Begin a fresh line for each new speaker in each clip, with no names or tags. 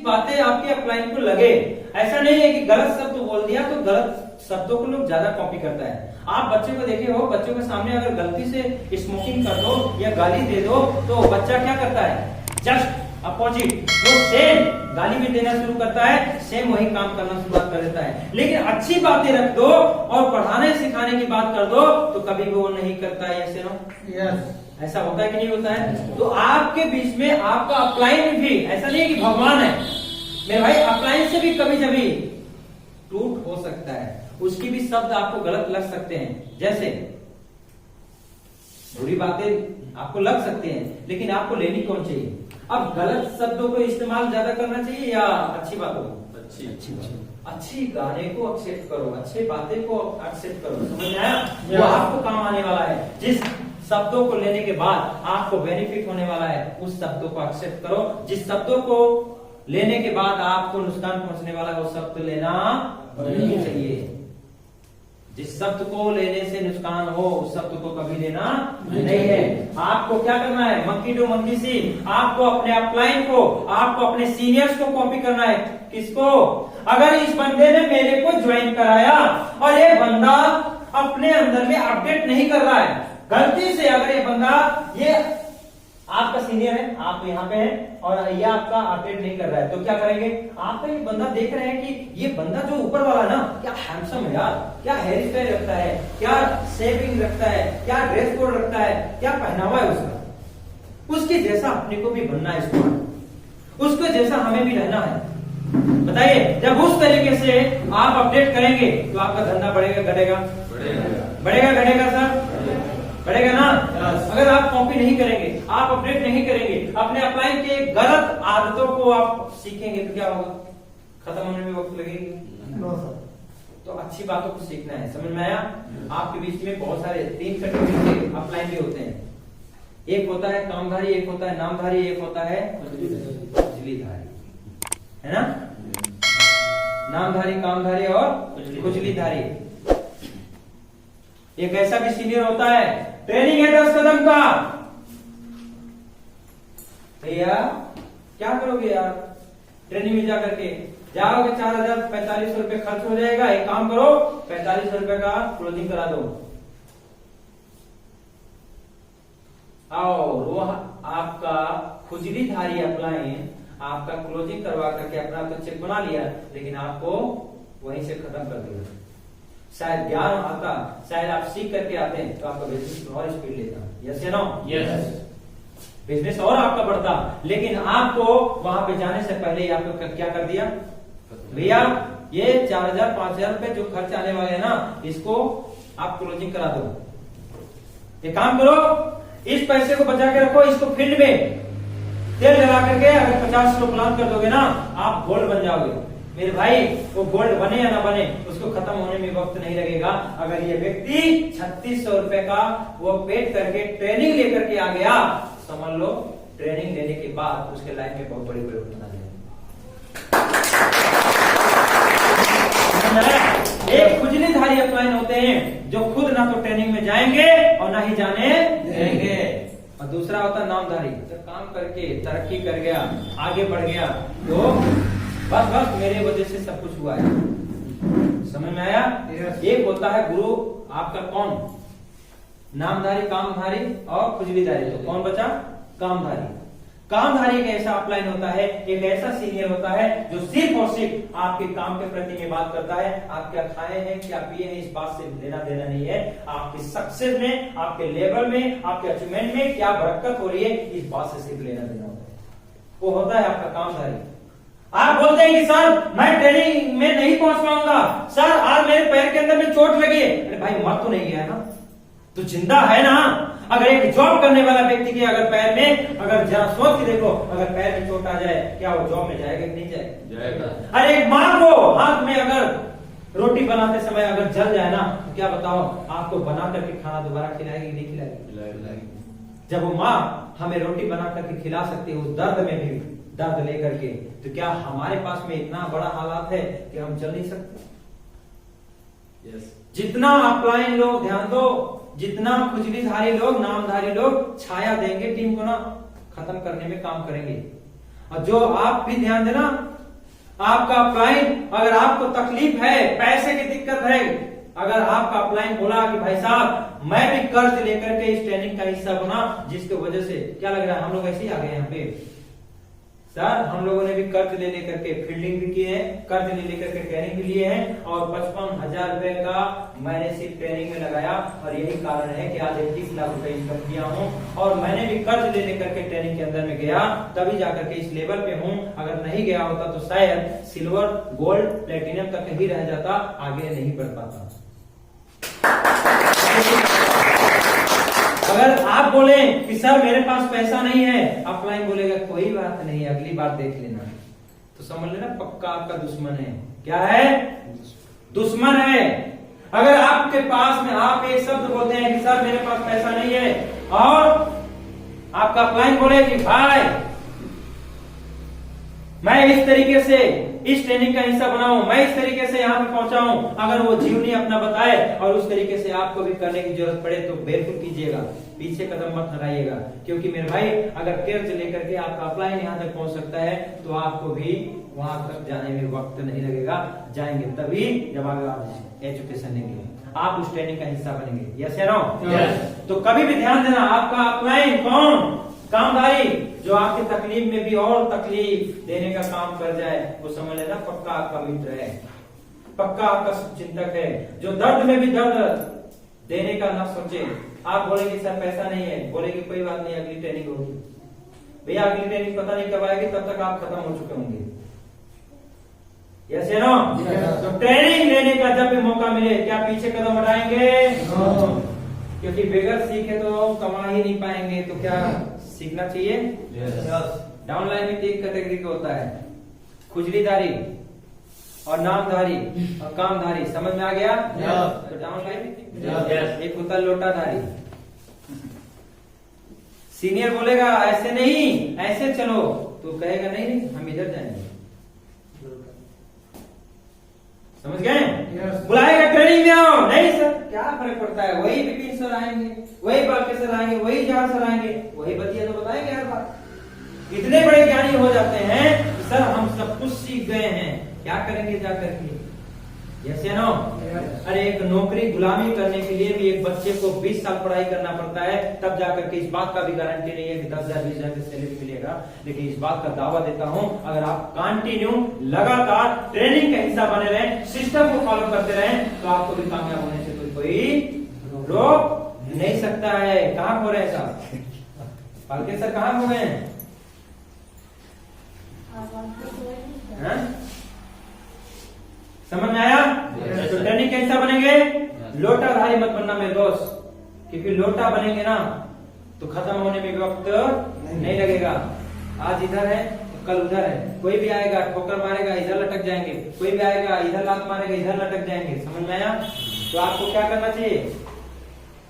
बातें आपके अपलाइन को लगे। ऐसा नहीं है कि गलत शब्द बोल दिया तो गलत शब्दों को लोग ज्यादा कॉपी करता है। आप बच्चे को देखे हो, बच्चों के सामने अगर गलती से स्मोकिंग कर दो या गाली दे दो तो बच्चा क्या करता है, जस्ट अपोजिट वो सेम गाली भी देना शुरू करता है, सेम वही काम करना शुरुआत कर देता है। लेकिन अच्छी बातें रख दो और पढ़ाने सिखाने की बात कर दो तो कभी भी वो नहीं करता है। ऐसे नो यस, ऐसा होता है कि नहीं होता है? तो आपके बीच में आपका अपलाइन भी ऐसा नहीं है कि भगवान है मेरे भाई, अपलाइन से भी कभी कभी टूट हो सकता है, उसकी भी शब्द आपको गलत लग सकते हैं। जैसे बुरी बातें आपको लग सकते हैं लेकिन आपको लेनी कौन चाहिए? अब गलत शब्दों को इस्तेमाल ज्यादा करना चाहिए या अच्छी बातों को? अच्छी गाने को एक्सेप्ट करो, अच्छी बातें को एक्सेप्ट करो, समझ में आया? वो आपको काम आने वाला है। जिस शब्दों को लेने के बाद आपको बेनिफिट होने वाला है उस शब्दों को एक्सेप्ट करो। जिस शब्दों को लेने के बाद आपको नुकसान पहुंचने वाला है वो शब्द लेना नहीं चाहिए। जिस शब्द को लेने से नुकसान हो उस शब्द को कभी लेना नहीं है। आपको क्या करना है, मंकी टू मंकी सी, आपको अपने अपलाइन को, आपको अपने सीनियर्स को कॉपी करना है। किसको? अगर इस बंदे ने मेरे को ज्वाइन कराया और ये बंदा अपने अंदर में अपडेट नहीं कर रहा है, गलती से अगर ये बंदा, ये आपका सीनियर है, आप यहाँ पे हैं और ये आपका अपडेट नहीं कर रहा है, तो क्या करेंगे? आपका ये बंदा देख रहे हैं कि ये बंदा जो ऊपर वाला ना क्या हैंडसम है यार, क्या हेयर स्टाइल रखता है, क्या शेविंग रखता है, क्या ड्रेस कोड रखता है, क्या पहनावा है उसका, उसके जैसा अपने को भी बनना है, उसको जैसा हमें भी रहना है। बताइए, जब उस तरीके से आप अपडेट करेंगे तो आपका धंधा बढ़ेगा घटेगा? बढ़ेगा घटेगा सर? बढ़ेगा ना। अगर आप कॉपी नहीं करेंगे, आप अपडेट नहीं करेंगे, अपने अपलाइन के गलत आदतों को आप सीखेंगे तो क्या होगा? खत्म होने में वक्त लगेगा। तो अच्छी बातों को सीखना है, समझ में आया? आपके बीच में बहुत सारे 3 कैटेगरी के अपलाइन भी होते हैं। एक होता है कामधारी, एक होता है नामधारी, एक होता है खुजलीधारी, है ना? नामधारी, कामधारी और खुजलीधारी। एक ऐसा भी सीनियर होता है, ट्रेनिंग है 10 कदम का। भैया क्या करोगे यार, ट्रेनिंग में जाकर के जाओगे 4045 रुपए खर्च हो जाएगा, एक काम करो 45 रुपए का क्लोजिंग करा दो। और वो आपका खुजलीधारी अपलाइन आपका क्लोजिंग करवा करके अपना तो चेक बना लिया, लेकिन आपको वहीं से खत्म कर दिया। शायद ज्ञान आता, शायद आप सीख करके आते हैं तो आपका बिजनेस और स्पीड लेता। यस या नो? यस। बिजनेस और आपका बढ़ता, लेकिन आपको वहां पे जाने से पहले आपको क्या कर दिया? भैया ये 4000 5000 रुपए जो खर्च आने वाले हैं ना, इसको आप क्लोजिंग करा दो। एक काम करो, इस पैसे को बचा के रखो, इसको फील्ड में तेल लगा करके अगर 50 किलो प्लांट कर दोगे ना, आप गोल्ड बन जाओगे। मेरे भाई वो गोल्ड बने या ना बने, उसको खत्म होने में वक्त नहीं लगेगा। अगर ये व्यक्ति 3600 रुपए का वो पेड करके ट्रेनिंग लेकर के आ गया, समझ लो ट्रेनिंग लेने के बाद उसके लाइफ में बहुत बड़ी परिवर्तन आ जाएगा। एक खुजलीधारी अपलाइन होते हैं जो खुद ना तो ट्रेनिंग में जाएंगे और ना ही जाने देंगे, और दूसरा होता है नामधारी, जब काम करके तरक्की कर गया, आगे बढ़ गया तो बस मेरे वजह से सब कुछ हुआ है। समझ में आया? एक होता है गुरु आपका कौन? नामधारी, कामधारी और खुजलीधारी। तो कौन बचा? कामधारी। कामधारी एक ऐसा अपलाइन होता है, एक ऐसा सीनियर होता है जो सिर्फ और सिर्फ आपके काम के प्रति में बात करता है। आप क्या खाए हैं, क्या पिए हैं, इस बात से लेना देना नहीं है। आपके सक्सेस में, आपके लेवल में, आपके अचीवमेंट में क्या बरकत हो रही है, इस बात से सिर्फ लेना देना होता है। वो होता है आपका कामधारी। आप बोलते हैं कि सर मैं ट्रेनिंग में नहीं पहुंच पाऊंगा, सर आज मेरे पैर के अंदर में चोट लगी है। अरे भाई मर तो नहीं गया ना, तो जिंदा है ना। अगर एक जॉब करने वाला व्यक्ति के अगर पैर में, अगर जरा सोच के देखो, अगर पैर में चोट आ जाए, क्या वो जॉब में जाएगा कि नहीं जाएगा? अरे एक मां को हाथ में अगर रोटी बनाते समय अगर जल जाए ना, तो क्या बताओ आपको बना करके खाना दोबारा खिलाएगी नहीं खिलाएगी? जब वो माँ हमें रोटी बना करके खिला सकती है उस दर्द में भी दर्द लेकर के, तो क्या हमारे पास में इतना बड़ा हालात है कि हम चल नहीं सकते? जितना अपलाइन लोग ध्यान दो, जितना खुजलीधारी लोग, नामधारी लोग छाया देंगे टीम को ना, खत्म करने में काम करेंगे। और जो आप भी ध्यान देना, आपका अपलाइन अगर आपको तकलीफ है, पैसे की दिक्कत है, अगर आपका अपलाइन बोला कि भाई साहब मैं भी कर्ज लेकर के इस ट्रेनिंग का हिस्सा बना, जिसकी वजह से क्या लग रहा है हम लोग ऐसे ही आ गए यहाँ पे सर, हम लोगों ने भी कर्ज ले लेकर के फील्डिंग भी किए हैं, कर्ज ले लेकर के ट्रेनिंग भी लिए हैं और 55,000 रुपए का मैंने सिर्फ ट्रेनिंग में लगाया और यही कारण है कि आज 31 लाख रुपए इनकम किया हूं और मैंने भी कर्ज ले लेकर के ट्रेनिंग के अंदर में गया, तभी जाकर के इस लेवल पे हूं। अगर नहीं गया होता तो शायद सिल्वर, गोल्ड, प्लेटिनम तक ही रह जाता, आगे नहीं बढ़ पाता। अगर आप बोले कि सर मेरे पास पैसा नहीं है, अपलाइन बोलेगा कोई बात नहीं, अगली बार देख लेना, तो समझ लेना पक्का आपका दुश्मन है। क्या है? दुश्मन है। अगर आपके पास में आप एक शब्द बोलते हैं कि सर मेरे पास पैसा नहीं है और आपका अपलाइन बोले कि भाई मैं इस तरीके से इस ट्रेनिंग का हिस्सा बनाऊं, मैं इस तरीके से यहाँ पे पहुंचा हूं, अगर वो जीवनी अपना बताए और उस तरीके से आपको भी करने की जरूरत पड़े तो बिल्कुल कीजिएगा, पीछे कदम मत हटाइएगा। क्योंकि मेरे भाई अगर कर्ज लेकर के आपका अपलाइन यहाँ तक पहुंच सकता है तो आपको भी वहां तक जाने में वक्त नहीं लगेगा, जाएंगे तभी जब आप एजुकेशन लेंगे, आप उस ट्रेनिंग का हिस्सा बनेंगे। यस या नो? तो कभी भी ध्यान देना, आपका अपलाइन कौन? कामधारी, जो आपकी तकलीफ में भी और तकलीफ देने का काम कर जाए, वो समझ लेना पक्का आपका मित्र है, पक्का आपका चिंतक है, जो दर्द में भी दर्द देने का ना सोचे। आप बोलेंगे सर पैसा नहीं है, बोलेंगे कोई बात नहीं अगली ट्रेनिंग होगी, भैया अगली ट्रेनिंग पता नहीं कब आएगी, तब तक आप खत्म हो चुके होंगे। यस या नो? तो ट्रेनिंग लेने का जब भी मौका मिले क्या पीछे कदम हटाएंगे? क्योंकि बगैर सीखे तो कमा ही नहीं पाएंगे, तो क्या सीखना चाहिए? डाउनलाइन में 3 कैटेगरी का होता है, खुजलीधारी और नामधारी और कामधारी। समझ में आ गया? तो डाउनलाइन एक होता है लोटाधारी। सीनियर बोलेगा ऐसे नहीं ऐसे चलो, तो कहेगा नहीं नहीं हम इधर जाएंगे। समझ गए? बुलाएगा ट्रेनिंग में आओ, नहीं सर क्या फर्क पड़ता है, वही विपिन सर आएंगे, वही बाकी सर आएंगे, वही जहां सर आएंगे, वही बतिया तो बताएंगे हर बात। इतने बड़े ज्ञानी हो जाते हैं कि सर हम सब कुछ सीख गए हैं, क्या करेंगे जाकर के? यस या नो? अरे एक नौकरी गुलामी करने के लिए भी एक बच्चे को 20 साल पढ़ाई करना पड़ता है, तब जाकर के। इस बात का भी गारंटी नहीं है कि 10,000 20,000 की सैलरी मिलेगा, लेकिन इस बात का दावा देता हूं अगर आप कंटिन्यू लगातार ट्रेनिंग का हिस्सा बने रहें, सिस्टम को फॉलो करते रहें, तो आपको भी कामयाब होने से कोई रोक नहीं सकता है। कहां हो रहे हैं साहब? पालके सर कहां हो गए हैं? समझ में आया? तो ट्रेनिंग कैसा बनेंगे? लोटाधारी मत बनना मेरे दोस्त, क्योंकि लोटा बनेंगे ना तो खत्म होने में वक्त नहीं लगेगा। आज इधर है तो कल उधर है, कोई भी आएगा ठोकर मारेगा इधर लटक जाएंगे, कोई भी आएगा इधर लात मारेगा इधर लटक जाएंगे। समझ में आया? तो आपको क्या करना चाहिए?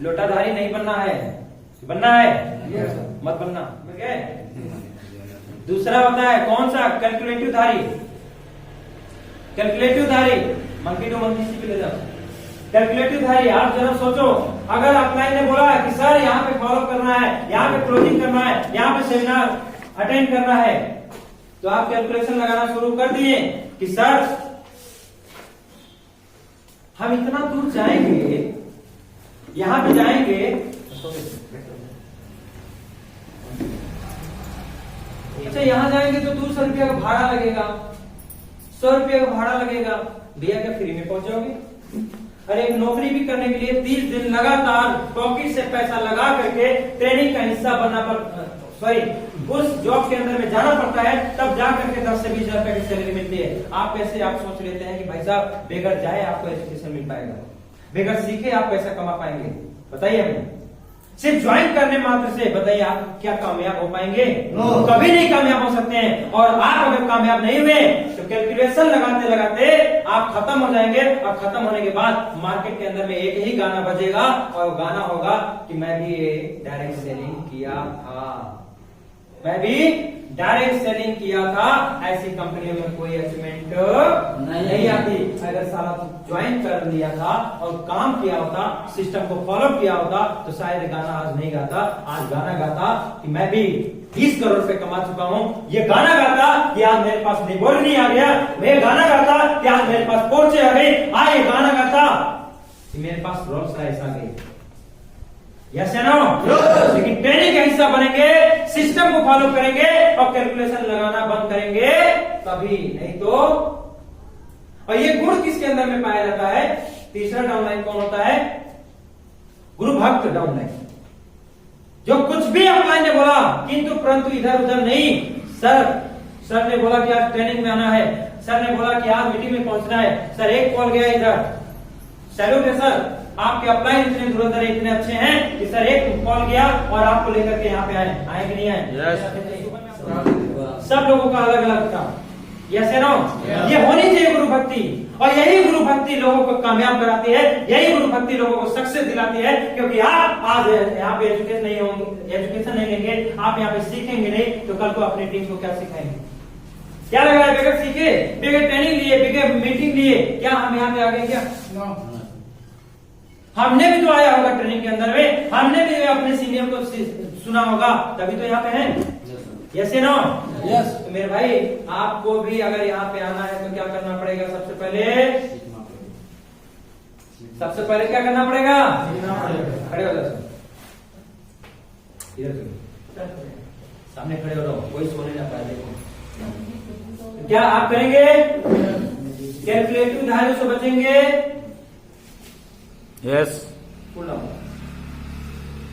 लोटाधारी नहीं बनना है, बनना है मत बनना। दूसरा होता है कौन सा? कैलकुलेटिव धारी। कैलकुलेटिव धारी मंकी टू मंकी सी ले जाओ। कैलकुलेटिव धारी, आप जरा सोचो, अगर अपलाइन ने बोला है कि सर यहाँ पे फॉलो करना है, यहाँ पे क्लोजिंग करना है, यहाँ पे सेमिनार अटेंड करना है, तो आप कैलकुलेशन लगाना शुरू कर दिए कि सर हम इतना दूर जाएंगे, यहां पे जाएंगे, अच्छा यहां जाएंगे तो 200 रुपया का भाड़ा लगेगा, 100 रुपया का भाड़ा लगेगा। भैया क्या फ्री में पहुंच जाओगे? अरे एक नौकरी भी करने के लिए 30 दिन लगातार पॉकेट से पैसा लगा करके ट्रेनिंग का हिस्सा बनना पड़ता, सॉरी उस जॉब के अंदर में जाना पड़ता है, तब जा करके 10 से 20 हजार रुपए की सैलरी मिलती है। आप कैसे आप सोच लेते हैं कि भाई साहब बेगर जाए आपको एजुकेशन मिल पाएगा, बेगर सीखे आप पैसा कमा पाएंगे? बताइए हमें, सिर्फ ज्वाइन करने मात्र से बताइए आप क्या कामयाब हो पाएंगे? कभी नहीं कामयाब हो सकते हैं। और आप अगर कामयाब नहीं हुए तो कैलकुलेशन लगाते लगाते आप खत्म हो जाएंगे, और खत्म होने के बाद मार्केट के अंदर में एक ही गाना बजेगा, और गाना होगा कि मैं भी डायरेक्ट सेलिंग किया था, मैं भी डायरेक्ट सेलिंग किया था, ऐसी कंपनियों में कोई अचीवमेंट नहीं आती। अगर साला तू ज्वाइन कर लिया था और काम किया होता, सिस्टम को फॉलो किया होता, तो शायद गाना आज नहीं गाता। आज गाना गाता कि मैं भी 20 करोड़ रुपए कमा चुका हूँ। ये गाना गाता कि आज मेरे पास लेबोर्गिनी आ गया। मैं गाना गाता कि आज मेरे पास पोर्चे आ गई। आज ये गाना गाता कि मेरे पास रोल्स रॉयस आ गई। यस या नो? लेकिन ट्रेनिंग का हिस्सा बनेंगे, सिस्टम को फॉलो करेंगे और कैलकुलेशन लगाना बंद करेंगे तभी, नहीं तो। और ये गुण किसके अंदर में पाया जाता है? तीसरा डाउनलाइन कौन होता है? गुरु भक्त डाउनलाइन, जो कुछ भी अपलाइन ने बोला किंतु परंतु इधर उधर नहीं। सर ने बोला कि आज ट्रेनिंग में आना है, सर ने बोला कि आज मीटिंग में पहुंचना है, सर एक कॉल गया इधर, सैल्यूट है सर, आपके अप्लाइन इतने धुरंधर इतने अच्छे हैं कि सर एक कॉल गया और आपको लेकर के यहाँ पे आए कि नहीं आए? सब लोगों का अलग अलग था। यस या नो? ये होनी चाहिए गुरु भक्ति, और यही गुरु भक्ति लोगों को कामयाब कराती है, यही गुरु भक्ति लोगों को सक्सेस दिलाती है। क्योंकि आप आज यहाँ पे एजुकेशन नहीं लेंगे, आप यहाँ पे सीखेंगे नहीं, तो कल को अपनी टीम को क्या सिखाएंगे? क्या लग रहा है? बगैर सीखे, बगैर ट्रेनिंग लिए, बगैर मीटिंग लिए क्या हम यहाँ पे आ गए? क्या हमने भी तो आया होगा ट्रेनिंग के अंदर में, हमने भी अपने सीनियर को सुना होगा, तभी तो यहाँ पे हैं। Yes no? यस। तो मेरे भाई, आपको भी अगर यहाँ पे आना है तो क्या करना पड़ेगा? सबसे पहले क्या करना पड़ेगा? खड़े हो जाओ, इधर सामने खड़े हो जाओ, कोई सोने ना पाए। देखो क्या आप करेंगे? कैलकुलेटिव धारे से बचेंगे।
यस।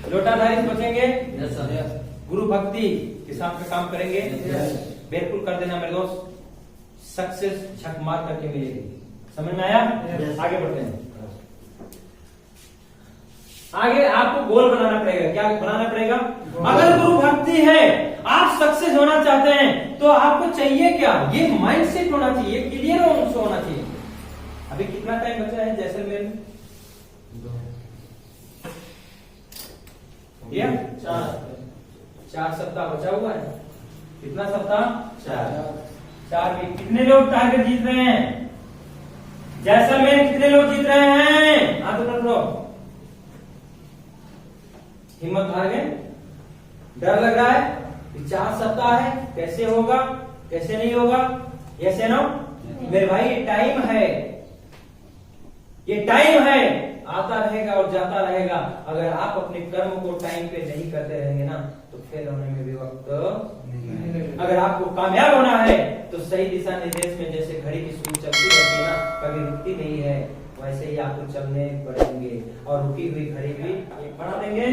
लोटाधारी से बचेंगे।
Yes sir.
गुरु भक्ति के साथ में काम करेंगे। बिल्कुल कर देना मेरे दोस्त, सक्सेस झक मार करके मिलेगी। समझ में आया? आगे बढ़ते हैं। आगे आपको गोल बनाना पड़ेगा। क्या बनाना पड़ेगा? अगर गुरु भक्ति है, आप सक्सेस होना चाहते हैं, तो आपको चाहिए क्या? ये माइंडसेट होना चाहिए, क्लियर होना चाहिए। अभी कितना टाइम बचा है जैसलमेर में? 4 सप्ताह बचा हुआ है। कितना सप्ताह? 4 वीक। कितने लोग टारगेट जीत रहे हैं? जैसलमेर कितने लोग जीत रहे हैं? हाथ उठा लो। हिम्मत हार गए? डर लग रहा है कि 4 सप्ताह है, कैसे होगा, कैसे नहीं होगा? यस या नो? मेरे भाई टाइम है, ये टाइम है, आता रहेगा और जाता रहेगा। अगर आप अपने कर्म को टाइम पे नहीं करते रहेंगे ना, तो फेल होने में भी वक्त नहीं। अगर आपको कामयाब होना है तो सही दिशा निर्देश में, जैसे घड़ी की सुई चलती रहती है ना, कभी रुकती नहीं है, वैसे ही आपको चलने पड़ेंगे। और रुकी हुई घड़ी भी बढ़ा देंगे।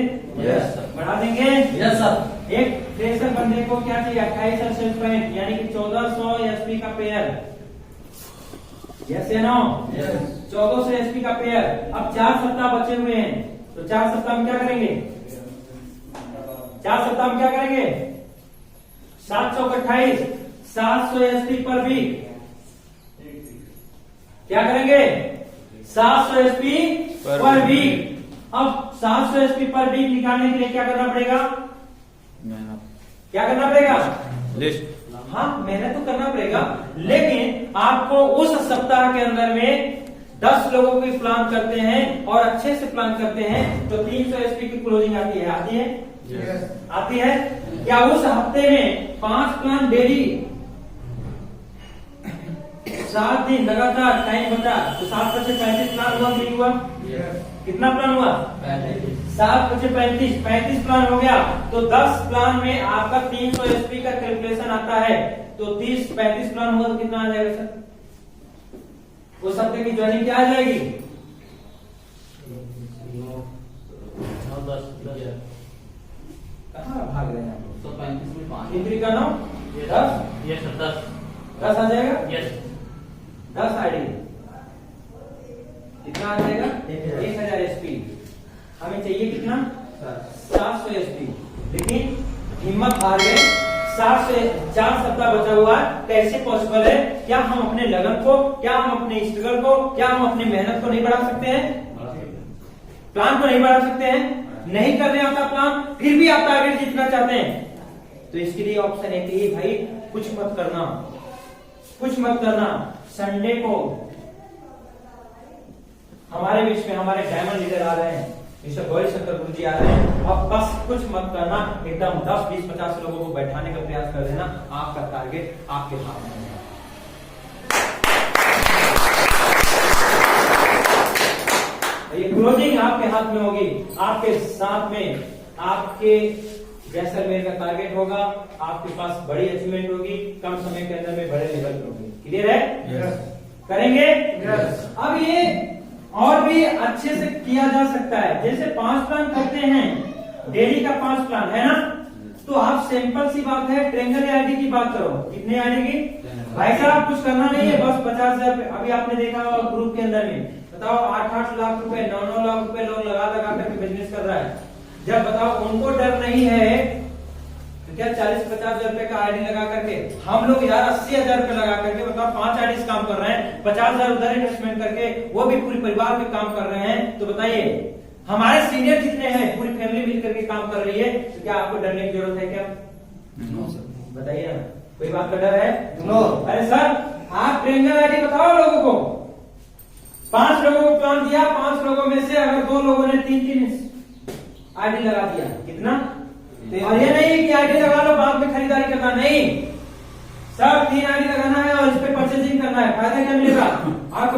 यस
बढ़ा देंगे। Yes sir. एक फ्रेशर बंदे को क्या चाहिए? 28 सेल्स पॉइंट, यानी कि 1400 एचपी का पेयर। यस या नो? 1400 एचपी का पेयर। अब 4 सप्ताह बचे हुए हैं, तो 4 सप्ताह में क्या करेंगे? 4 सप्ताह में क्या करेंगे? 728, 700 एचपी पर वीक। क्या करेंगे? 700 एचपी पर वीक। अब 700 एचपी पर वीक निकालने के लिए क्या करना पड़ेगा? क्या करना पड़ेगा?
लिस्ट।
हाँ, मेहनत तो करना पड़ेगा, लेकिन आपको उस सप्ताह के अंदर में 10 लोगों की प्लान करते हैं और अच्छे से प्लान करते हैं, तो 300 एचपी की क्लोजिंग आती है। आती है? आती है। क्या उस हफ्ते में 5 प्लान डेली, 7 दिन लगातार टाइम बचा, तो 7 बचे 35 प्लान हुआ कि हुआ? कितना प्लान हुआ? 7 बचे 35 प्लान हो गया। तो 10 प्लान में आपका 300 एचपी का कैलकुलेशन आता है, तो 35 प्लान हुआ तो कितना आ जाएगा सर? उस हफ्ते की ज्वाइनिंग क्या आ जाएगी? कहाँ भाग रहे हैं?
135 में 5
इंद्री का 9 10 10 आ जाएगा। 10 आईडी कितना आ जाएगा? 1000 एचपी। हमें चाहिए कितना? 700 एचपी। लेकिन हिम्मत हार गए, 4 सप्ताह बचा हुआ है, कैसे पॉसिबल है? क्या हम अपने लगन को, क्या हम अपने स्ट्रगल को, क्या हम अपनी मेहनत को नहीं बढ़ा सकते हैं? प्लान को नहीं बढ़ा सकते हैं? नहीं करने आता प्लान, फिर भी आप टारगेट जीतना चाहते हैं, तो इसके लिए ऑप्शन एक ही भाई, कुछ मत करना। कुछ मत करना। संडे को हमारे बीच में हमारे डायमंड लीडर आ रहे हैं, मिस्टर गौरी शंकर गुरु जी आ रहे हैं। अब बस कुछ मत करना, एकदम 10, 20, 50 लोगों को बैठाने का प्रयास कर देना। आपका टारगेट आपके हाथ में है। ये क्लोजिंग आपके हाथ में होगी, आपके साथ में आपके जैसलमेर का टारगेट होगा, आपके पास बड़ी अचीवमेंट होगी, कम समय के अंदर में बड़े लेवल पे होगी। क्लियर है?
Yes.
करेंगे? Yes. अब ये और भी अच्छे से किया जा सकता है। जैसे 5 प्लान करते हैं, डेली का 5 प्लान है ना, तो आप सिंपल सी बात है, ट्रेंगल आईडी की बात करो। कितने आईडी की? भाई साहब कुछ करना नहीं है, बस 50,000। अभी आपने देखा होगा ग्रुप के अंदर में, बताओ 8-8 लाख रुपए, 9-9 लाख रुपए लोग लगा करके बिजनेस कर रहा है। जब बताओ उनको डर नहीं है तो क्या 40-50 हजार रुपए का आईडी लगा करके, हम लोग यार 80,000 रुपए लगा करके, बताओ 5 आईडी काम कर रहे हैं, 50,000 उधर इन्वेस्टमेंट करके, वो भी पूरी परिवार में काम कर रहे हैं। तो बताइए हमारे सीनियर जितने हैं, पूरी फैमिली मिलकर के काम कर रही है, तो क्या आपको डरने की जरूरत है क्या? बताइए ना, कोई बात का डर है? नो। अरे सर आप ट्रेंगल आईडी बताओ लोगों को। 5 लोगों को प्लान दिया, 5 लोगों में से अगर 2 लोगों ने 3-3 आईडी लगा दिया, कितना? और ये नहीं कि आईडी लगा लो बाद में खरीदारी करना, नहीं सर 3 आईडी लगाना है और इस पे परचेजिंग करना है। फायदा क्या मिलेगा आपको?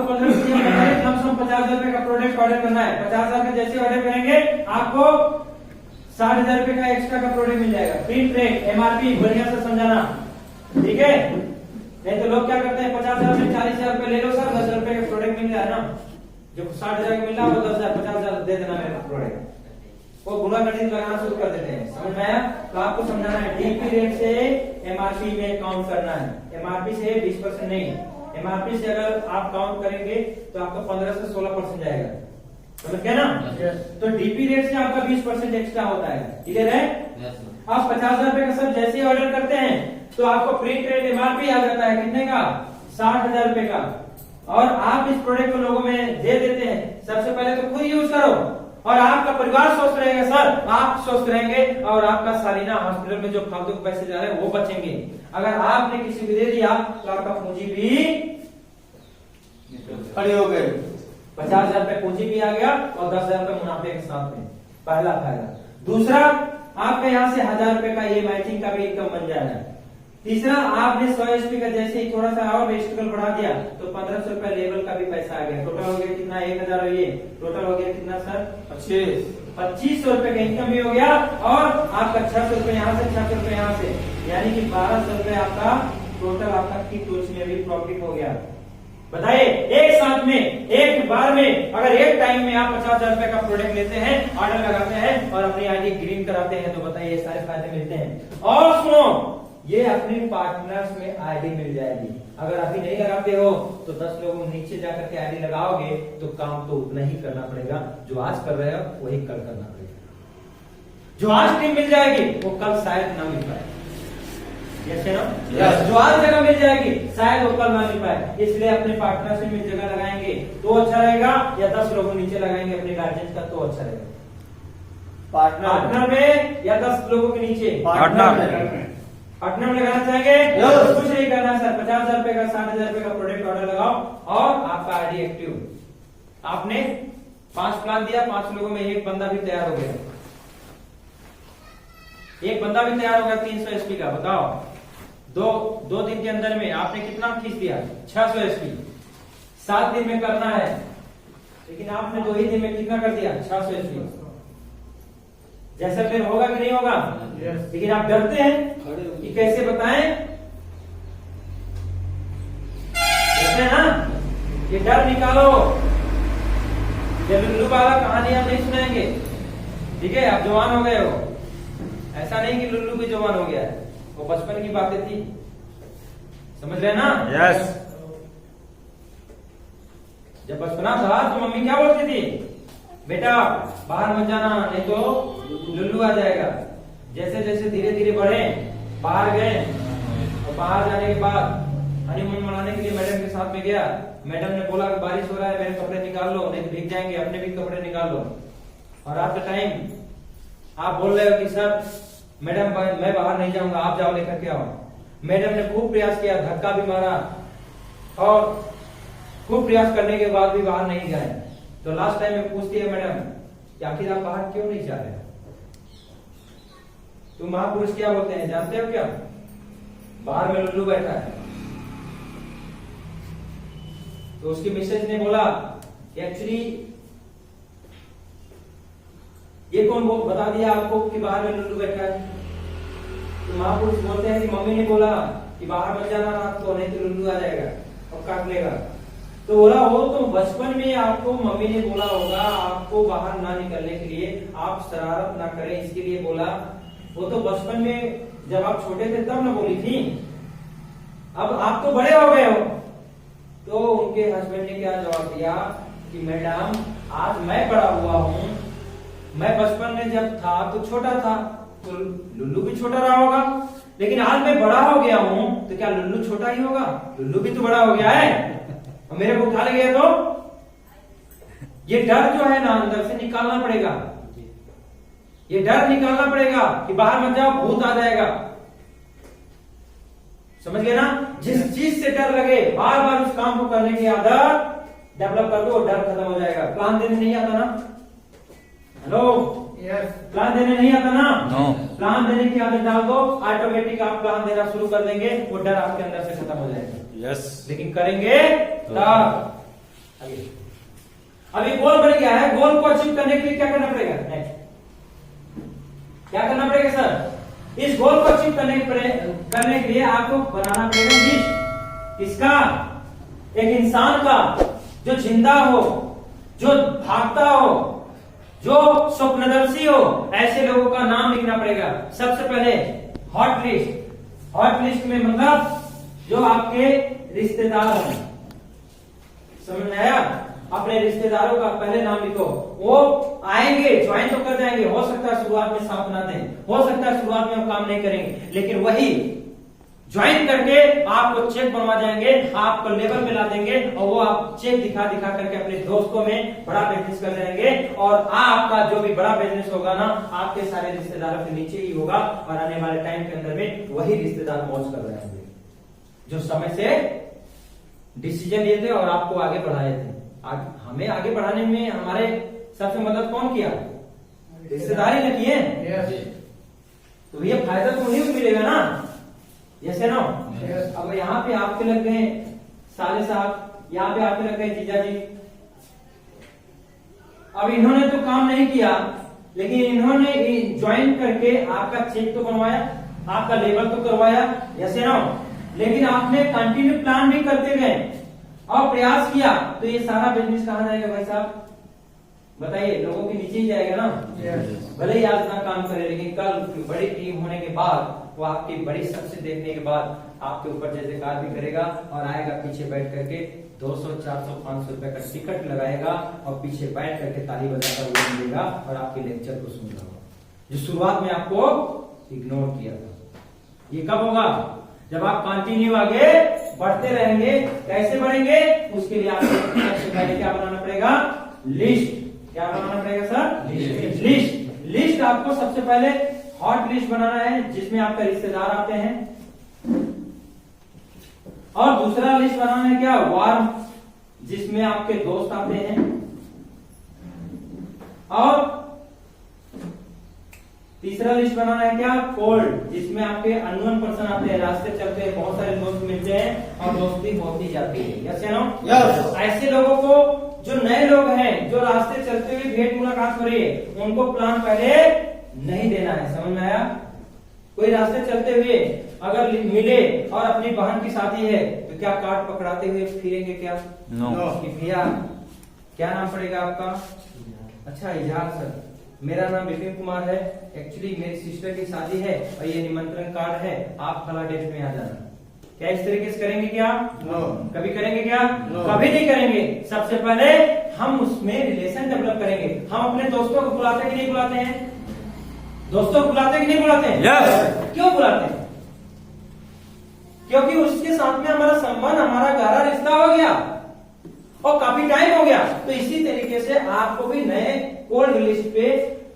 15 कम से कम 50,000 रुपए का प्रोडक्ट ऑर्डर करना है। 50,000 का जैसे ऑर्डर करेंगे आपको 60,000 रुपए का एक्स्ट्रा का प्रोडक्ट मिल जाएगा। प्रिंट रेट, एमआरपी बढ़िया से समझाना, ठीक है? नहीं तो लोग क्या करते हैं, 50,000 में 40,000 रुपए ले लो सर, 10,000 रुपए का प्रोडक्ट मिल जाए ना, जो 60,000 का मिल रहा है वो 10,000 50,000 दे देना मेरे प्रोडक्ट, वो गुना गणित लगाना शुरू कर देते हैं। समझ में आया? तो आपको समझाना है डीपी रेट से एमआरपी में काउंट करना है, एमआरपी से 20% नहीं, एमआरपी से अगर आप काउंट करेंगे तो आपका 15 से 16% जाएगा। समझ गए ना? तो डीपी रेट से आपका 20% एक्स्ट्रा होता है। क्लियर है? आप 50,000 रुपए का सब जैसे ऑर्डर करते हैं तो आपको प्रिंट रेट एमआरपी आ जाता है कितने का? 60,000 रुपए का। और आप इस प्रोडक्ट को लोगों में दे देते हैं। सबसे पहले तो खुद यूज करो और आपका परिवार स्वस्थ रहेगा सर, आप स्वस्थ रहेंगे और आपका सालाना हॉस्पिटल में जो फालतू के पैसे जा रहे हैं वो बचेंगे। अगर आपने किसी को दे दिया तो आपका पूंजी भी खड़ी हो गई, 50,000 रुपए पूंजी भी आ गया और 10,000 रुपए मुनाफे के साथ में, पहला फायदा। दूसरा, आपका यहाँ से 1,000 रुपए का ये मैचिंग का भी इनकम बन जाएगा। तीसरा, आपने 100 एचपी का जैसे ही थोड़ा सा और वेस्टिकल बढ़ा दिया तो 1,500 रुपए लेवल का भी पैसा आ गया। टोटल हो गया कितना? 1,000 और ये टोटल हो गया कितना सर? 2500 रुपए का इनकम भी हो गया और आपका 600 रुपए यहाँ से, 600 रुपए यहाँ से, यानी कि 1,200 रुपए आपका टोटल आपका की टोच में भी प्रॉफिट हो गया। बताइए एक साथ में, एक बार में, अगर एक टाइम में आप 50,000 रुपए का प्रोडक्ट लेते हैं, ऑर्डर लगाते हैं और अपनी आईडी ग्रीन कराते हैं तो बताइए ये सारे फायदे मिलते हैं। और सुनो, ये अपने पार्टनर्स में आईडी मिल जाएगी। अगर अभी नहीं लगाते हो तो 10 लोगों नीचे जाकर के आईडी लगाओगे तो काम तो उतना ही करना पड़ेगा, जो आज कर रहे हो वही कल करना पड़ेगा। जो आज टीम मिल जाएगी वो कल शायद ना मिल पाए, जो आज जगह मिल जाएगी शायद वो कल ना मिल पाए। इसलिए अपने पार्टनरशिप में जगह लगाएंगे तो अच्छा रहेगा, या 10 लोगों नीचे लगाएंगे अपने गार्जियन का तो अच्छा रहेगा। पार्टनर में या 10 लोगों के नीचे पार्टनर में लगाना चाहेंगे तो कुछ नहीं करना सर, 50,000 रुपए का 60,000 रुपए का प्रोडक्ट ऑर्डर लगाओ और आपका आईडी एक्टिव। आपने 5 प्लान दिया, 5 लोगों में एक बंदा भी तैयार हो गया, एक बंदा भी तैयार हो गया 300 एचपी का। बताओ दो दिन के अंदर में आपने कितना खींच दिया? 600 एचपी। 7 दिन में करना है, लेकिन आपने 2 ही दिन में कितना कर दिया? 600 एचपी। जैसा फिर होगा कि नहीं होगा? लेकिन आप डरते हैं कि कैसे बताएं, डरते हैं ना, ये डर निकालो। ये लुल्लू वाला कहानी आप नहीं सुनाएंगे, ठीक है? आप जवान हो गए हो, ऐसा नहीं कि लुल्लू भी जवान हो गया है, वो बचपन की बातें थी, समझ रहे ना?
यस।
जब बचपना था तो मम्मी क्या बोलती थी? बेटा बाहर मत जाना नहीं तो लुल्लू आ जाएगा। जैसे जैसे धीरे धीरे बढ़े, बाहर गए और बाहर जाने के बाद हनीमून मनाने के लिए मैडम के साथ में गया। मैडम ने बोला कि बारिश हो रहा है, मेरे कपड़े निकाल लो नहीं तो भीग जाएंगे, अपने भी कपड़े निकाल लो। और आफ्टर टाइम आप बोल रहे हो कि सर मैडम मैं बाहर नहीं जाऊंगा, आप जाओ लेकर के आओ। मैडम ने खूब प्रयास किया, धक्का भी मारा, और खूब प्रयास करने के बाद भी बाहर नहीं गए, तो लास्ट टाइम में पूछती है मैडम कि आखिर आप बाहर क्यों नहीं जा रहे? तो महापुरुष क्या बोलते हैं जानते हो क्या? बाहर में लुल्लू बैठा है। तो उसकी मिसेज ने बोला कि एक्चुअली ये कौन बता दिया आपको कि बाहर में लुल्लू बैठा है? तो महापुरुष बोलते हैं कि मम्मी ने बोला कि बाहर मत जाना रात को, नहीं तो लुल्लू आ जाएगा और काट लेगा। तो बोला वो तो बचपन में आपको मम्मी ने बोला होगा आपको बाहर ना निकलने के लिए, आप शरारत ना करें इसके लिए बोला। वो तो बचपन में जब आप छोटे थे तब ना बोली थी, अब आप तो बड़े हो गए हो। तो उनके हस्बैंड ने क्या जवाब दिया कि मैडम आज मैं बड़ा हुआ हूं, मैं बचपन में जब था तो छोटा था, तो लुल्लू भी छोटा रहा होगा, लेकिन आज मैं बड़ा हो गया हूं तो क्या लुल्लू छोटा ही होगा? लुल्लू भी तो बड़ा हो गया है और मेरे को उठा ले गया। तो ये डर जो है ना अंदर से निकालना पड़ेगा, ये डर निकालना पड़ेगा कि बाहर मत जाओ भूत आ जाएगा। समझ गए ना? जिस चीज से डर लगे बार बार उस काम को करने की आदत डेवलप कर दो, डर खत्म हो जाएगा। प्लान देने नहीं आता ना? हेलो, प्लान देने नहीं आता ना? प्लान देने की आदत डाल दो, ऑटोमेटिक आप प्लान देना शुरू कर देंगे, वो डर आपके अंदर से खत्म हो जाएगा। लेकिन करेंगे तब। अभी गोल बन गया है, गोल को अचीव करने के लिए क्या करना पड़ेगा? नेक्स्ट क्या करना पड़ेगा सर? इस गोल को अचीव करने के लिए आपको बनाना पड़ेगा लिस्ट। किसका? एक इंसान का जो जिंदा हो, जो भागता हो, जो स्वप्नदर्शी हो, ऐसे लोगों का नाम लिखना पड़ेगा। सबसे पहले हॉट लिस्ट। हॉट लिस्ट में मतलब जो आपके रिश्तेदार हैं, समझ में आया? अपने रिश्तेदारों का पहले नाम लिखो। वो आएंगे, ज्वाइन तो कर जाएंगे, हो सकता है शुरुआत में साथ ना दें, हो सकता है शुरुआत में वो काम नहीं करेंगे, लेकिन वही ज्वाइन करके आपको चेक बनवा जाएंगे, आपको लेवल पे ला देंगे और वो आप चेक दिखा दिखा करके अपने दोस्तों में बड़ा बिजनेस कर जाएंगे। और आपका जो भी बड़ा बिजनेस होगा ना, आपके सारे रिश्तेदारों के नीचे ही होगा और आने वाले टाइम के अंदर में वही रिश्तेदार मौज कर रहे होंगे जो समय से डिसीजन लिए थे और आपको आगे बढ़ाए थे। हमें आगे बढ़ाने में हमारे सबसे मदद कौन किया? रिश्तेदारी ने किए। तो ये फायदा तो उन्हीं को मिलेगा ना? यस है ना? अब यहाँ पे आपके लग गए साले साहब, यहाँ पे आपके लग गए जीजा जी। अब इन्होंने तो काम नहीं किया, लेकिन इन्होंने ज्वाइन करके आपका चेक तो बनवाया, आपका लेवल तो करवाया। यस है ना? लेकिन आपने कंटिन्यू प्लान भी करते गए और प्रयास किया, तो ये सारा बिजनेस कहां जाएगा भाई साहब? बताइए, लोगों के नीचे ही जाएगा ना? भले ही आज ना काम करे, लेकिन कल बड़ी टीम होने के बाद वो आपकी बड़ी सक्सेस देखने के बाद आपके ऊपर जैसे कार भी करेगा और आएगा पीछे बैठ करके 200, 400, 500 रुपए का टिकट लगाएगा और पीछे बैठ करके ताली बजाकर वो मिलेगा और आपके लेक्चर को सुन रहा होगा, जो शुरुआत में आपको इग्नोर किया था। ये कब होगा? जब आप कंटिन्यू आगे बढ़ते रहेंगे। कैसे बढ़ेंगे? उसके लिए आपको सबसे पहले क्या बनाना पड़ेगा? लिस्ट। क्या बनाना पड़ेगा सर? लिस्ट। लिस्ट आपको सबसे पहले हॉट लिस्ट बनाना है, जिसमें आपके रिश्तेदार आते हैं, और दूसरा लिस्ट बनाना है क्या? वार्म, जिसमें आपके दोस्त आते हैं, और तीसरा लिस्ट बनाना है क्या? कोल्ड, जिसमें आपके अननोन पर्सन आते हैं, रास्ते चलते हैं, बहुत सारे दोस्त मिलते हैं और दोस्ती होती जाती है। यस या नो? यस। ऐसे लोगों को, जो नए लोग हैं, जो रास्ते चलते हुए भेंट मुलाकात हो रही है, उनको प्लान पहले नहीं देना है। समझ में आया? कोई रास्ते चलते हुए अगर मिले और अपनी बहन की शादी है, तो क्या कार्ड पकड़ाते हुए फिरेंगे क्या? नो। भैया क्या नाम पड़ेगा आपका? अच्छा, इजहार सर। मेरा नाम विपिन कुमार है, एक्चुअली मेरी सिस्टर की शादी है और ये निमंत्रण कार्ड है, आप फला डेट में आ जाना। क्या इस तरीके से करेंगे क्या? नो। कभी करेंगे क्या? नो। कभी नहीं करेंगे। सबसे पहले हम उसमें रिलेशन डेवलप करेंगे। हम अपने दोस्तों को बुलाते हैं कि नहीं बुलाते हैं? दोस्तों को बुलाते हैं कि नहीं बुलाते हैं? yes. क्यों बुलाते हैं? क्योंकि उसके साथ में हमारा संबंध, हमारा गहरा रिश्ता हो गया और काफी टाइम हो गया। तो इसी तरीके से आपको भी नए कोल्ड लिस्ट पे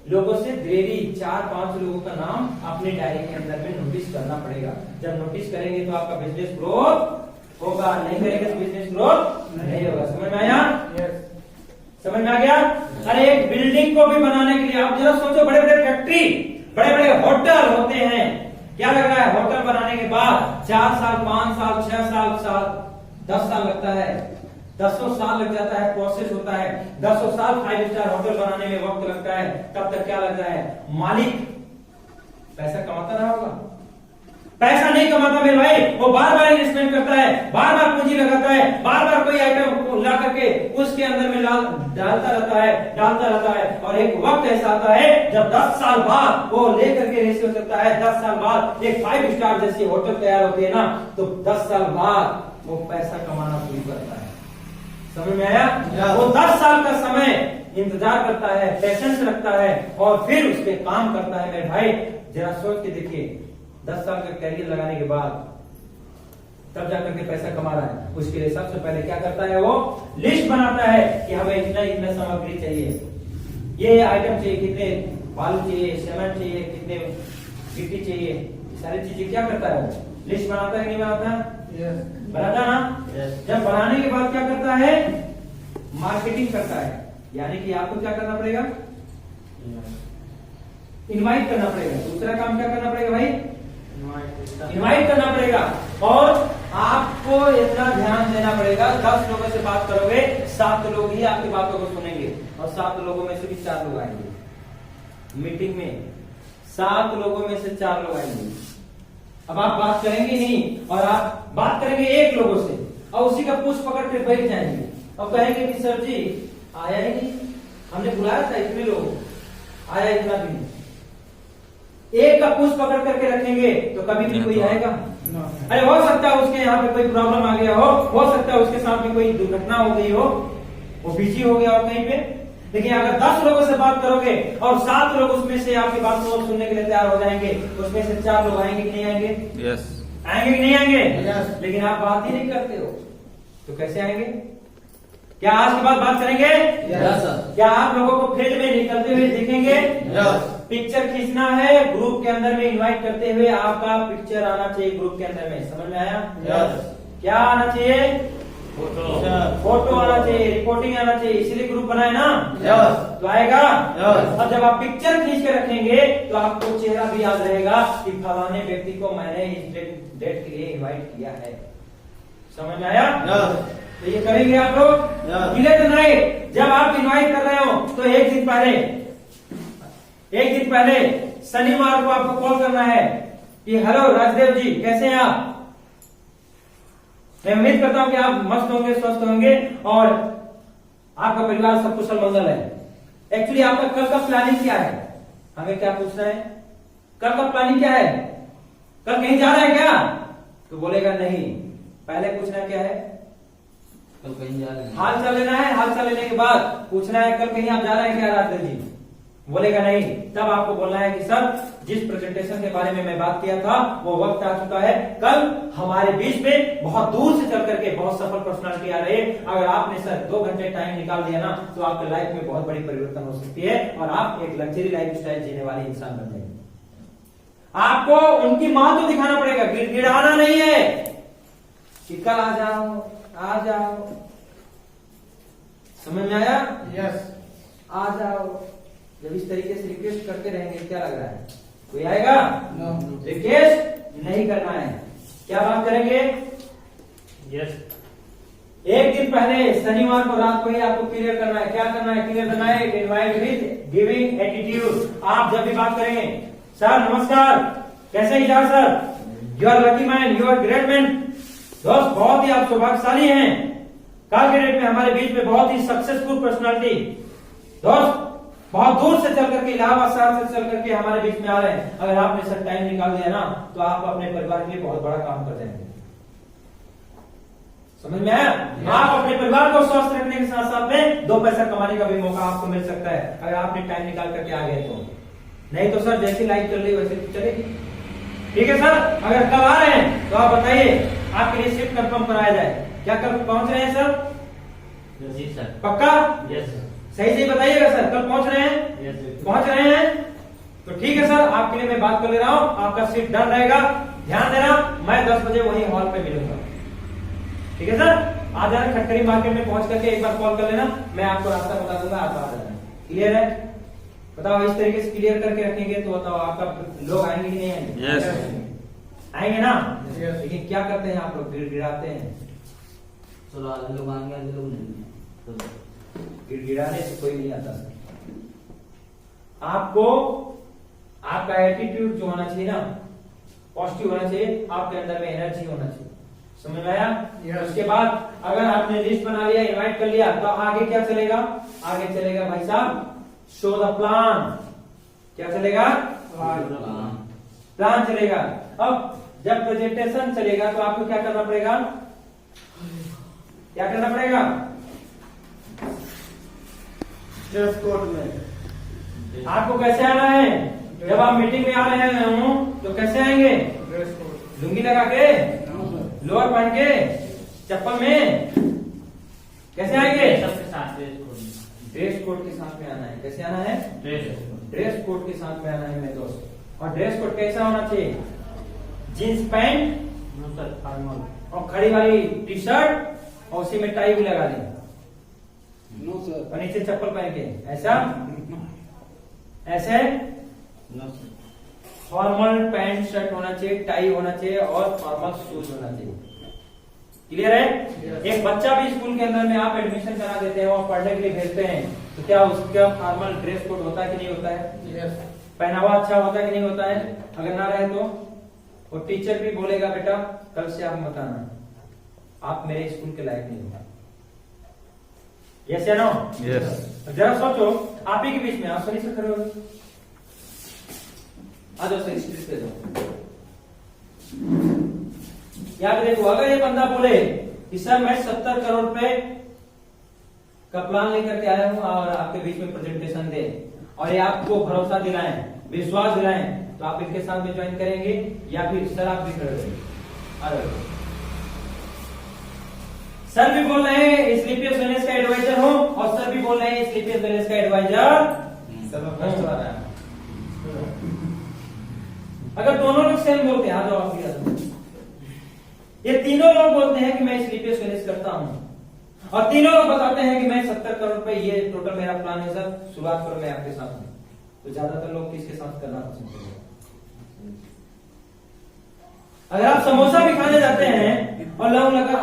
लोगों से डेली 4-5 लोगों का नाम अपने डायरी के अंदर में नोटिस करना पड़ेगा। जब नोटिस करेंगे तो आपका बिजनेस ग्रोथ होगा, नहीं करेंगे तो बिजनेस ग्रोथ नहीं होगा। समझ में आया? समझ में आ गया? अरे एक बिल्डिंग को भी बनाने के लिए आप जरा सोचो, बड़े बड़े फैक्ट्री, बड़े बड़े होटल होते हैं, क्या लग रहा है होटल बनाने के बाद 4 साल 5 साल 6 साल 10 साल लगता है, 10 साल लग जाता है, प्रोसेस होता है, 10 साल 5 स्टार होटल बनाने में वक्त लगता है। तब तक क्या लगता है, मालिक पैसा कमाता रहा होगा? पैसा नहीं कमाता मेरे भाई, वो बार बार इन्वेस्टमेंट करता है, बार बार पूंजी लगाता है, बार बार कोई आइटम ला करके उसके अंदर में डालता रहता है और एक वक्त ऐसा आता है जब 10 साल बाद वो लेकर के रेशियो करता है, 10 साल बाद एक 5 स्टार जैसी होटल तैयार होती है ना, तो 10 साल बाद वो पैसा कमाना शुरू करता है। समझ में आया? वो 10 साल का समय इंतजार करता है, पेशेंस रखता है और फिर उस पर काम करता है। मेरे भाई जरा सोच के देखिए, 10 साल का कैरियर लगाने के बाद तब जाकर के पैसा कमा रहा है। उसके लिए सबसे पहले क्या करता है, वो लिस्ट बनाता है कि हमें इतना इतना सामग्री चाहिए, ये आइटम चाहिए, कितने बालू चाहिए, सीमेंट चाहिए, कितने गिट्टी चाहिए, सारी चीजें क्या करता है, वो लिस्ट बनाता है कि नहीं बनाता? बनाता ना? जब बनाने के बाद क्या करता है, मार्केटिंग करता है। यानी कि आपको क्या करना पड़ेगा, इनवाइट करना पड़ेगा। दूसरा काम क्या करना पड़ेगा भाई, इनवाइट करना पड़ेगा। और आपको इतना ध्यान देना पड़ेगा, 10 लोगों से बात करोगे 7 लोग ही आपकी बातों को सुनेंगे और 7 लोगों में से भी 4 लोग आएंगे मीटिंग में, 7 लोगों में से 4 लोग आएंगे। अब आप बात करेंगे नहीं और आप बात करेंगे 1 लोगों से और उसी का पूछ पकड़ के बैठ जाएंगे और कहेंगे कि सर जी आया ही नहीं, हमने बुलाया था इतने लोग, आया इतना भी नहीं। एक का पूछ पकड़ करके रखेंगे तो कभी भी कोई आएगा? अरे हो सकता है उसके यहाँ पे कोई प्रॉब्लम आ गया हो सकता है उसके साथ में कोई दुर्घटना हो गई हो, वो बिजी हो गया हो कहीं पे। लेकिन अगर 10 लोगों से बात करोगे और 7 लोग उसमें से आपकी बात को सुनने के लिए तैयार हो जाएंगे, उसमें से 4 लोग आएंगे कि नहीं आएंगे? आएंगे कि नहीं आएंगे? लेकिन आप बात ही नहीं करते हो तो कैसे आएंगे? क्या आज के बाद बात करेंगे? क्या आप लोगों को फील्ड में निकलते हुए देखेंगे? पिक्चर खींचना है, ग्रुप के अंदर में इनवाइट करते हुए आपका पिक्चर आना चाहिए ग्रुप के अंदर में। समझ में आया? क्या आना चाहिए? फोटो आना चाहिए, रिपोर्टिंग आना चाहिए, इसीलिए ग्रुप बनाए ना। तो आएगा। और जब आप पिक्चर खींच के रखेंगे तो आपको चेहरा भी याद रहेगा कि फलाने व्यक्ति को मैंने इस डेट के लिए इनवाइट किया है। समझ में आया? तो ये करेंगे आप लोग। क्लियर नाइट जब आप इनवाइट कर रहे हो तो एक दिन पहले शनिवार को आपको कॉल करना है कि हेलो राजदेव जी कैसे हैं आप? मैं उम्मीद करता हूं कि आप मस्त होंगे, स्वस्थ होंगे और आपका परिवार सब कुशल मंगल है। एक्चुअली आपका कल का प्लानिंग क्या है? हमें क्या पूछना है, कल का प्लानिंग क्या है? कल कहीं जा रहा है क्या? तो बोलेगा नहीं। पहले पूछना क्या है?
कल कहीं जा रहे हैं,
हाल चाल लेना है। हाल चाल लेने के बाद पूछना है कल कहीं आप जा रहे हैं क्या राजदेव जी? बोलेगा नहीं। तब आपको बोलना है कि सर जिस प्रेजेंटेशन के बारे में मैं बात किया था वो वक्त आ चुका है, कल हमारे बीच में बहुत दूर से चल करके बहुत सफल पर्सनालिटी आ रही है। अगर आपने सर 2 घंटे टाइम निकाल दिया ना तो आपके लाइफ में बहुत बड़ी परिवर्तन हो सकती है और आप एक लग्जरी लाइफ स्टाइल जीने वाले इंसान बन जाएंगे। आपको उनकी महत्व दिखाना पड़ेगा, गिड़गिड़ाना नहीं है कि कल आ जाओ। समझ में आया? आ जाओ। जब इस तरीके से रिक्वेस्ट करते रहेंगे क्या लग रहा है कोई आएगा? रिक्वेस्ट नहीं करना है। क्या बात करेंगे? एक दिन पहले शनिवार को रात को ही आपको क्लियर करना है। क्या करना है? क्लियर करना है इनवाइट विद गिविंग एटीट्यूड। आप जब भी बात करेंगे सर नमस्कार कैसे ही जा sir, you are lucky man, you are great man. दोस्त बहुत ही आप सौभाग्यशाली हैं, कल के डेट में हमारे बीच में बहुत ही सक्सेसफुल पर्सनालिटी दोस्त बहुत दूर से चल करके इलाहाबाद शहर से चल करके हमारे बीच में आ रहे हैं। अगर आपने सर टाइम निकाल दिया ना तो आप अपने परिवार के लिए बहुत बड़ा काम कर जाएंगे। समझ में आया? आप अपने परिवार को स्वस्थ रखने के साथ साथ में 2 पैसा कमाने का भी मौका आपको मिल सकता है अगर आपने टाइम निकाल करके आ गए तो। नहीं तो सर जैसी लाइफ चल रही वैसे चलेगी। ठीक है सर, अगर कल आ रहे हैं तो आप बताइए आपके लिए सीट कंफर्म कराया जाए। क्या कल पहुंच रहे हैं सर?
जी सर।
पक्का?
Yes sir.
सही बताइएगा सर, कल पहुंच रहे हैं? पहुंच रहे हैं तो ठीक है सर, आपके लिए मैं बात कर ले रहा हूं, आपका सीट डन रहेगा। ध्यान देना, मैं 10 बजे वही हॉल पे मिलूंगा। ठीक है सर, आ जाना खटकरी मार्केट में पहुंच करके एक बार कॉल कर लेना, मैं आपको रास्ता बता दूंगा, आप आ जाना। क्लियर है? बताओ इस तरीके से क्लियर करके रखेंगे तो बताओ आपका लोग आएंगे कि नहीं आएंगे?
Yes.
आएंगे ना? लेकिन क्या करते हैं आप लोग, गिड़गिड़ाते हैं।
चलो आधे लोग आएंगे आधे लोग नहीं तो
गिड़गिड़ाने से कोई नहीं आता सर। आपको आपका एटीट्यूड जो होना चाहिए ना, पॉजिटिव होना चाहिए, आपके अंदर में एनर्जी होना चाहिए। समझ में आया? उसके बाद अगर आपने लिस्ट बना लिया, इनवाइट कर लिया, तो आगे क्या चलेगा? आगे चलेगा भाई साहब शो द प्लान। क्या चलेगा? प्लान चलेगा। अब जब प्रेजेंटेशन चलेगा तो आपको क्या करना पड़ेगा? क्या करना पड़ेगा?
ड्रेस कोड में
आपको कैसे आना है? जब आप मीटिंग में आ रहे हैं तो कैसे आएंगे?
ड्रेस कोड
लुंगी लगा के, लोअर पहन के, चप्पल में, कैसे आएंगे?
सबके साथ
ड्रेस कोड के साथ में आना है। कैसे आना है? ड्रेस कोड के साथ में आना है मेरे दोस्त। और ड्रेस कोड कैसा होना चाहिए? जींस पैंट और खड़ी वाली टी शर्ट और उसी में टाई भी लगा लें
नो सर
और नीचे चप्पल पहन के, ऐसा ऐसे फॉर्मल पैंट शर्ट होना चाहिए, टाई होना चाहिए और फॉर्मल शूज होना चाहिए। क्लियर है? एक बच्चा भी स्कूल के अंदर में आप एडमिशन करा देते हैं और पढ़ने के लिए भेजते हैं तो क्या उसका फॉर्मल ड्रेस कोड होता है कि नहीं होता है?
यस
पहनावा अच्छा होता है कि नहीं होता है? अगर ना रहे तो वो टीचर भी बोलेगा बेटा कल से आप मत आना, आप मेरे स्कूल के लायक नहीं हो। यस या नो?
यस।
जरा सोचो, आप ही के बीच में आप सही से खड़े हो, आ जाओ सही स्ट्रीट पे जाओ। याद देखो, अगर ये बंदा बोले कि सर मैं 70 करोड़ रुपए का प्लान लेकर के आया हूं और आपके बीच में प्रेजेंटेशन दे, और ये आपको भरोसा दिलाएं, विश्वास दिलाएं, तो आप इनके साथ में ज्वाइन करेंगे या फिर सर आप भी खड़े रहेंगे? आ जाओ। सर भी बोल रहे हैं स्लीपियस वेलनेस का एडवाइजर हो और सर भी बोल रहे हैं स्लीपियस वेलनेस का एडवाइजर सब फर्स्ट वाला है। अगर दोनों लोग सेम बोलते हैं, आ जाओ आप भी आ जाओ। ये तीनों लोग बोलते हैं कि मैं स्लीपियस वेलनेस करता हूं और तीनों लोग बताते हैं कि मैं 70 करोड़ रुपए ये टोटल मेरा प्लान है सर, शुरुआत करो मैं आपके साथ हूं। तो ज्यादातर लोग किसके साथ करना पसंद करेंगे? अगर आप समोसा भी खाने जाते हैं और लगा